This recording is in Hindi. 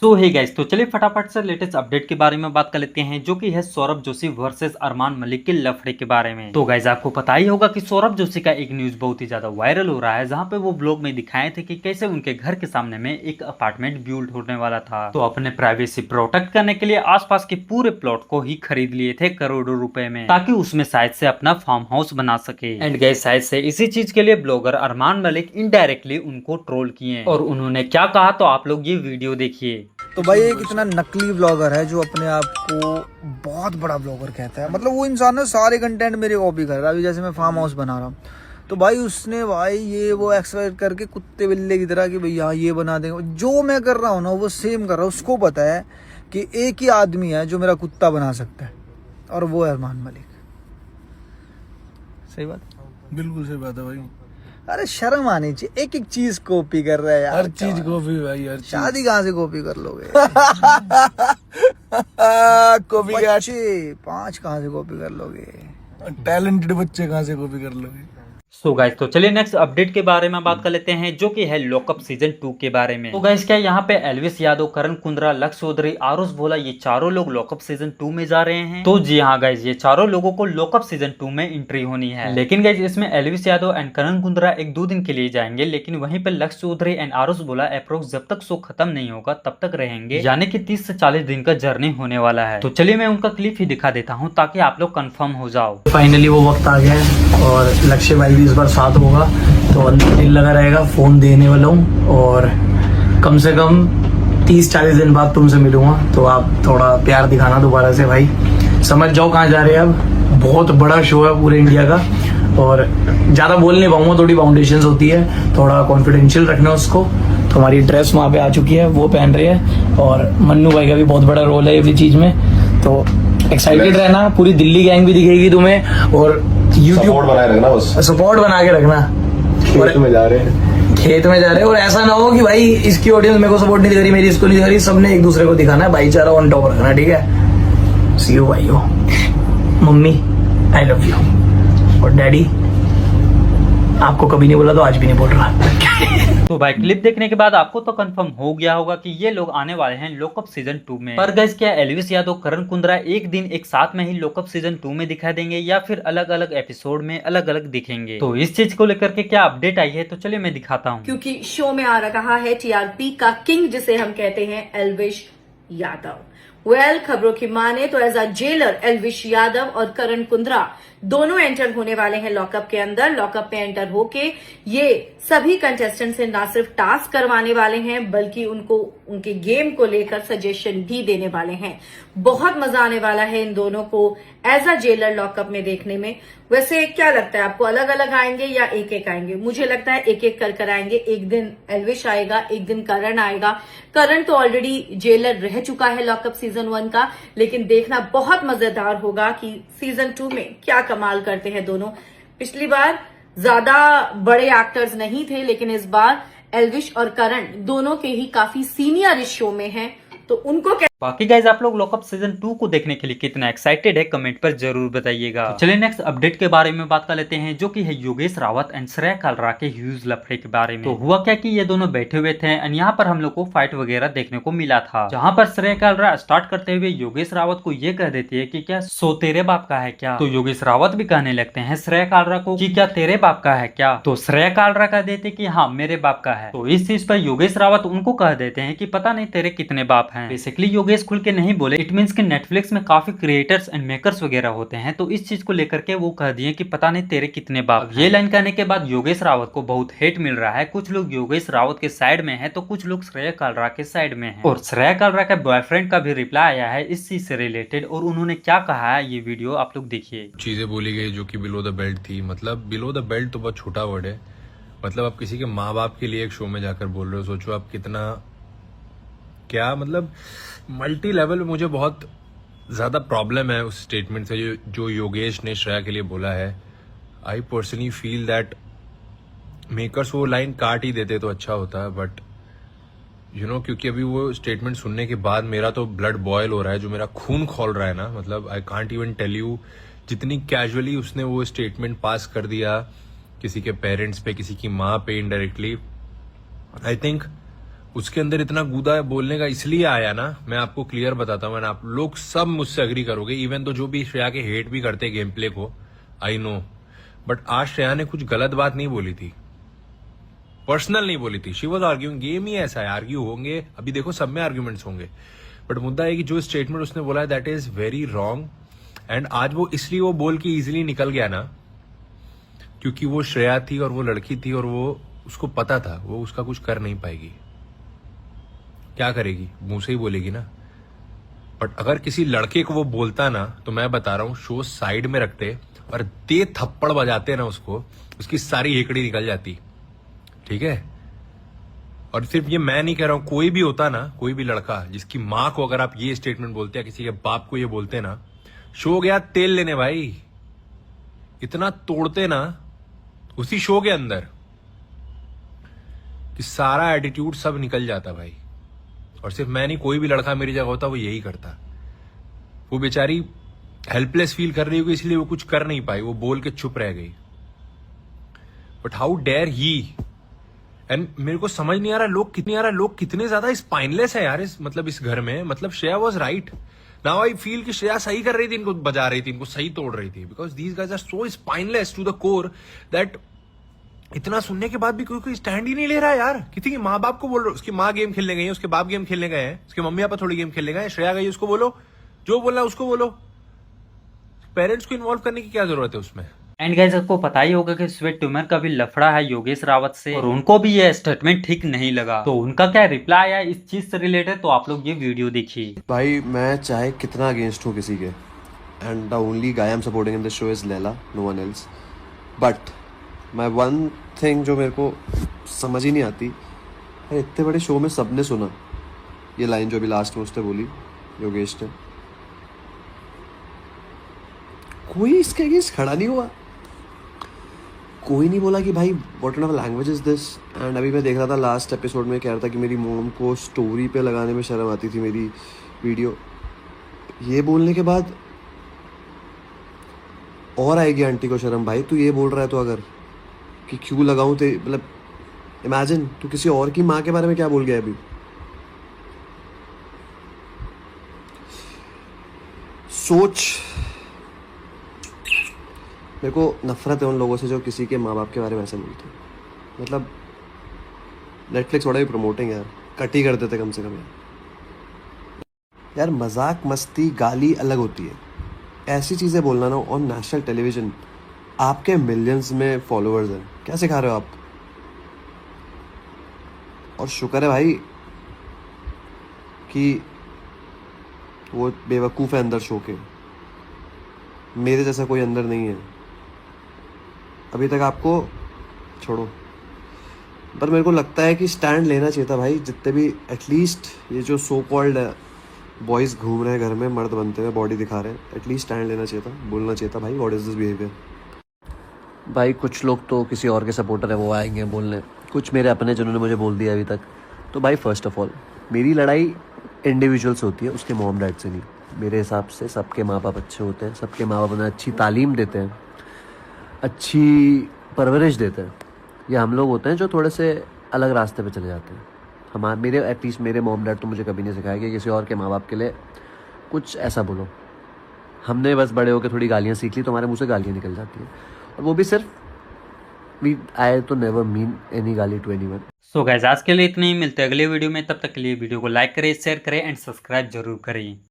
सो हे गाइस, तो चलिए फटाफट से लेटेस्ट अपडेट के बारे में बात कर लेते हैं, जो कि है सौरभ जोशी वर्सेस अरमान मलिक के लफड़े के बारे में। तो गाइस, आपको पता ही होगा कि सौरभ जोशी का एक न्यूज बहुत ही ज्यादा वायरल हो रहा है, जहां पे वो ब्लॉग में दिखाए थे कि कैसे उनके घर के सामने में एक अपार्टमेंट बिल्ड होने वाला था। तो अपने प्राइवेसी प्रोटेक्ट करने के लिए आसपास के पूरे प्लॉट को ही खरीद लिए थे करोड़ों रुपए में, ताकि उसमें शायद से अपना फार्म हाउस बना सके। एंड गाइस, शायद से इसी चीज के लिए ब्लॉगर अरमान मलिक इनडायरेक्टली उनको ट्रोल किए, और उन्होंने क्या कहा तो आप लोग ये वीडियो देखिए। तो भाई एक इतना नकली ब्लॉगर है जो अपने आप को बहुत बड़ा ब्लॉगर कहता है। मतलब वो इंसान है सारे कंटेंट मेरे कॉपी कर रहा है। अभी जैसे मैं फार्म हाउस बना रहा हूँ तो भाई उसने भाई ये वो एक्सपेक्ट करके कुत्ते बिल्ले की तरह कि भैया ये बना देंगे। जो मैं कर रहा हूँ ना वो सेम कर रहा हूँ। उसको पता है कि एक ही आदमी है जो मेरा कुत्ता बना सकता है, और वो है अरमान मलिक। सही बात, बिल्कुल सही बात है भाई। अरे शर्म आनी चाहिए। एक एक चीज कॉपी कर रहा है यार। हर चीज कॉपी भाई, हर चीज। शादी कहाँ से कॉपी कर लोगे? कॉपी बच्चे 5 कहाँ से कॉपी कर लोगे? टैलेंटेड बच्चे कहाँ से कॉपी कर लोगे? सो गाइस, तो चलिए नेक्स्ट अपडेट के बारे में बात कर लेते हैं, जो कि है लॉकअप सीजन 2 के बारे में। तो गाइस, क्या यहाँ पे एल्विस यादव, करण कुंद्रा, लक्ष्य चौधरी, आरुष भोला, ये चारों लोग लॉकअप सीजन 2 में जा रहे हैं? तो जी हाँ गाइस, ये चारों लोगों को लॉकअप सीजन 2 में एंट्री होनी है। लेकिन गाइस, इसमें एल्विस यादव एंड करण कुंद्रा 1-2 दिन के लिए जाएंगे, लेकिन वहीं पे लक्ष्य चौधरी एंड आरुष भोला अप्रोक्स जब तक शो खत्म नहीं होगा तब तक रहेंगे, यानी कि 30 से 40 दिन का जर्नी होने वाला है। तो चलिए मैं उनका क्लिप ही दिखा देता हूँ ताकि आप लोग कंफर्म हो जाओ। फाइनली वो वक्त आ गया है और लक्ष्य भाई भी इस बार साथ होगा, तो अंदर दिल लगा रहेगा। फोन देने वाला हूँ और कम से कम 30-40 दिन बाद तुमसे मिलूंगा, तो आप थोड़ा प्यार दिखाना दोबारा से भाई। समझ जाओ कहाँ जा रहे हैं। अब बहुत बड़ा शो है पूरे इंडिया का, और ज़्यादा बोल नहीं पाऊंगा, थोड़ी बाउंडेशंस होती है, थोड़ा कॉन्फिडेंशियल रखना उसको। तो हमारी ड्रेस वहाँ पे आ चुकी है, वो पहन रही है, और मन्नू भाई का भी बहुत बड़ा रोल है इसी चीज में। तो एक्साइटेड रहना, पूरी दिल्ली गैंग भी दिखेगी तुम्हें, और यूट्यूब बनाए रखना, बस सपोर्ट बना के रखना। खेत में जा रहे हैं, खेत में जा रहे हैं, और ऐसा ना हो कि भाई इसकी ऑडियंस मेरे को सपोर्ट नहीं करी, मेरी इसको नहीं करी। सबने एक दूसरे को दिखाना है, भाईचारा ऑन टॉप रखना, ठीक है? सी यू भाइयों। मम्मी आई लव यू, और डैडी आपको कभी नहीं बोला तो आज भी नहीं बोल रहा। तो भाई, क्लिप देखने के बाद आपको तो कंफर्म हो गया होगा कि ये लोग आने वाले हैं लॉकअप सीजन 2 में। पर गाइस, क्या एल्विस यादव, करण कुंद्रा एक दिन एक साथ में ही लॉकअप सीजन 2 में दिखाई देंगे, या फिर अलग अलग एपिसोड में अलग अलग दिखेंगे? तो इस चीज को लेकर के क्या अपडेट आई है, तो चलिए मैं दिखाता हूँ। क्योंकि शो में आ रहा है टीआरपी का किंग, जिसे हम कहते हैं एल्विश यादव। खबरों की माने तो as a jailer Elvish Yadav और करण कुंद्रा दोनों एंटर होने वाले हैं लॉकअप के अंदर। लॉकअप में एंटर होके ये सभी कंटेस्टेंट से ना सिर्फ टास्क करवाने वाले हैं, बल्कि उनको उनके गेम को लेकर सजेशन भी देने वाले हैं। बहुत मजा आने वाला है इन दोनों को एज अ जेलर लॉकअप में देखने में। वैसे क्या लगता है आपको, अलग अलग आएंगे या एक एक आएंगे? मुझे लगता है एक एक कर आएंगे। एक दिन एल्विश आएगा, एक दिन करण आएगा। करण तो ऑलरेडी जेलर रह चुका है लॉकअप सीजन 1 का, लेकिन देखना बहुत मजेदार होगा कि सीजन 2 में क्या कमाल करते हैं दोनों। पिछली बार ज्यादा बड़े एक्टर्स नहीं थे, लेकिन इस बार एल्विश और करण दोनों के ही काफी सीनियर इस शो में हैं, तो उनको बाकी गाइज, आप लोग लॉकअप सीजन 2 को देखने के लिए कितना एक्साइटेड है कमेंट पर जरूर बताइएगा। तो चलिए नेक्स्ट अपडेट के बारे में बात कर लेते हैं, जो कि है योगेश रावत एंड श्रेया कालरा के ह्यूज लफड़े के बारे में। तो हुआ क्या कि ये दोनों बैठे हुए थे एंड यहाँ पर हम लोग को फाइट वगैरह देखने को मिला था, जहाँ पर श्रेया कालरा स्टार्ट करते हुए योगेश रावत को ये कह देती है कि क्या सो तेरे बाप का है क्या? तो योगेश रावत भी कहने लगते हैं श्रेया कालरा को कि क्या तेरे बाप का है क्या? तो श्रेया कालरा कह देते कि हाँ मेरे बाप का है। तो इस चीज पर योगेश रावत उनको कह देते हैं कि पता नहीं तेरे कितने बाप हैं। बेसिकली योगेश खुल के नहीं बोले, इट मींस कि नेटफ्लिक्स में काफी क्रिएटर्स एंड मेकर्स वगैरह होते हैं, तो इस चीज को लेकर के वो कह दिए कि पता नहीं तेरे कितने बाप। ये लाइन कहने के बाद योगेश रावत को बहुत हेट मिल रहा है। कुछ लोग योगेश रावत के साइड में है, तो कुछ लोग श्रेया कालरा के साइड में है। और श्रेया कालरा का बॉयफ्रेंड का भी रिप्लाई आया है इस चीज से रिलेटेड, और उन्होंने क्या कहा है ये वीडियो आप लोग देखिए। चीजें बोली गई जो कि बिलो द बेल्ट थी। मतलब बिलो द बेल्ट तो बहुत छोटा वर्ड है। मतलब आप किसी के माँ बाप के लिए एक शो में जाकर बोल रहे हो, सोचो आप कितना, क्या मतलब मल्टी लेवल में मुझे बहुत ज्यादा प्रॉब्लम है उस स्टेटमेंट से जो योगेश ने श्रेया के लिए बोला है। I personally feel that makers वो लाइन काट ही देते तो अच्छा होता, बट क्योंकि अभी वो स्टेटमेंट सुनने के बाद मेरा तो ब्लड बॉयल हो रहा है, जो मेरा खून खोल रहा है ना। मतलब I can't even tell you जितनी कैजुअली उसने वो स्टेटमेंट पास कर दिया किसी के पेरेंट्स पे, किसी की माँ पे इनडायरेक्टली। आई थिंक उसके अंदर इतना गुदा बोलने का इसलिए आया ना, मैं आपको क्लियर बताता हूँ, आप लोग सब मुझसे अग्री करोगे, इवन तो जो भी श्रेया के हेट भी करते गेम प्ले को, आई नो, बट आज श्रेया ने कुछ गलत बात नहीं बोली थी, पर्सनल नहीं बोली थी। शी वॉज आर्ग्यूइंग, गेम ही ऐसा है, आर्ग्यू होंगे, अभी देखो सब में आर्ग्यूमेंट्स होंगे, बट मुद्दा है कि जो स्टेटमेंट उसने बोला है that is very wrong. And आज वो इसलिए वो बोल के इजिली निकल गया ना, क्योंकि वो श्रेया थी और वो लड़की थी और वो उसको पता था वो उसका कुछ कर नहीं पाएगी। क्या करेगी, मुंह से ही बोलेगी ना। बट अगर किसी लड़के को वो बोलता ना, तो मैं बता रहा हूं शो साइड में रखते और दे थप्पड़ बजाते ना उसको, उसकी सारी हेकड़ी निकल जाती, ठीक है। और सिर्फ ये मैं नहीं कह रहा हूं, कोई भी होता ना, कोई भी लड़का जिसकी माँ को अगर आप ये स्टेटमेंट बोलते हैं, किसी के बाप को ये बोलते ना, शो गया तेल लेने भाई, इतना तोड़ते ना उसी शो के अंदर कि सारा एटीट्यूड सब निकल जाता भाई। और सिर्फ मैं नहीं, कोई भी लड़का मेरी जगह होता वो यही करता। वो बेचारी हेल्पलेस फील कर रही होगी इसलिए वो कुछ कर नहीं पाई, वो बोल के चुप रह गई। But how dare he. And मेरे को समझ नहीं आ रहा लोग कितने ज्यादा स्पाइनलेस है यार इस घर में। मतलब Shreya was right, now I feel कि श्रेया सही कर रही थी, इनको बजा रही थी, इनको सही तोड़ रही थी, because these guys are so spineless to the core that इतना सुनने के बाद भी कोई स्टैंड ही नहीं ले रहा है यार। किसी की माँ बाप को बोल रहे हो, उसकी माँ गेम खेलने गई है, उसके बाप गेम खेलने गए हैं, उसके मम्मी पापा थोड़ी गेम खेलने गए हैं, श्रेया गई उसको बोलो, जो बोलना है उसको बोलो। पेरेंट्स को इन्वॉल्व करने की क्या जरूरत है उसमें। एंड गाइस आपको पता ही होगा कि स्वेट ट्यूमर का भी लफड़ा है योगेश रावत से, और उनको भी ये स्टेटमेंट ठीक नहीं लगा। तो उनका क्या रिप्लाई आया इस चीज से रिलेटेड, तो आप लोग ये वीडियो देखिए। भाई मैं चाहे कितना अगेंस्ट हूँ किसी के, and the only guy I am supporting in this show is Laila, no one else, but my one thing जो मेरे को समझ ही नहीं आती है, इतने बड़े शो में सबने सुना ये लाइन जो अभी लास्ट में उसने बोली योगेश ने, कोई इसके अगेंस्ट खड़ा नहीं हुआ, कोई नहीं बोला कि भाई what of language is this. And अभी मैं देख रहा था लास्ट एपिसोड में कह रहा था कि मेरी मॉम को स्टोरी पे लगाने में शर्म आती थी मेरी वीडियो, ये बोलने के बाद और आएगी आंटी को शर्म। भाई तू ये बोल रहा है तो अगर कि क्यों लगाऊं ते, मतलब इमेजिन तू किसी और की माँ के बारे में क्या बोल गया अभी। सोच, मेरे को नफरत है उन लोगों से जो किसी के माँ बाप के बारे में ऐसे बोलते हैं। मतलब नेटफ्लिक्स बड़ा भी प्रमोटिंग यार, कट ही कर देते कम से कम यार। मजाक मस्ती गाली अलग होती है, ऐसी चीज़ें बोलना ना ऑन नेशनल टेलीविजन, आपके मिलियंस में फॉलोअर्स हैं, क्या सिखा रहे हो आप। और शुक्र है भाई कि वो बेवकूफ़ है अंदर शो के, मेरे जैसा कोई अंदर नहीं है अभी तक। आपको छोड़ो, पर मेरे को लगता है कि स्टैंड लेना चाहिए था भाई, जितने भी एटलीस्ट ये जो सो कॉल्ड बॉयज़ घूम रहे हैं घर में, मर्द बनते हुए बॉडी दिखा रहे हैं, एटलीस्ट स्टैंड लेना चाहिए था, बोलना चाहिए था भाई व्हाट इज़ दिस बिहेवियर। भाई कुछ लोग तो किसी और के सपोर्टर है वो आएंगे बोलने, कुछ मेरे अपने जिन्होंने मुझे बोल दिया अभी तक। तो भाई फर्स्ट ऑफ ऑल मेरी लड़ाई इंडिविजुअल से होती है, उसके मॉम डैड से नहीं। मेरे हिसाब से सबके माँ बाप अच्छे होते हैं, सबके माँ बाप उन्हें अच्छी तालीम देते हैं, अच्छी परवरिश देते हैं। या हम लोग होते हैं जो थोड़े से अलग रास्ते पे चले जाते हैं। मेरे एटलीस्ट मेरे मॉम डैड तो मुझे कभी नहीं सिखाया कि किसी और के माँ बाप के लिए कुछ ऐसा बोलो। हमने बस बड़े होकर थोड़ी गालियाँ सीख ली तो हमारे मुँह से गालियाँ निकल जाती हैं, और वो भी सिर्फ आई तो नेवर मीन एनी गाली टू एनीवन। सो गाइस आज के लिए इतना ही, मिलते हैं अगले वीडियो में, तब तक के लिए वीडियो को लाइक करें, शेयर करें एंड सब्सक्राइब जरूर करें।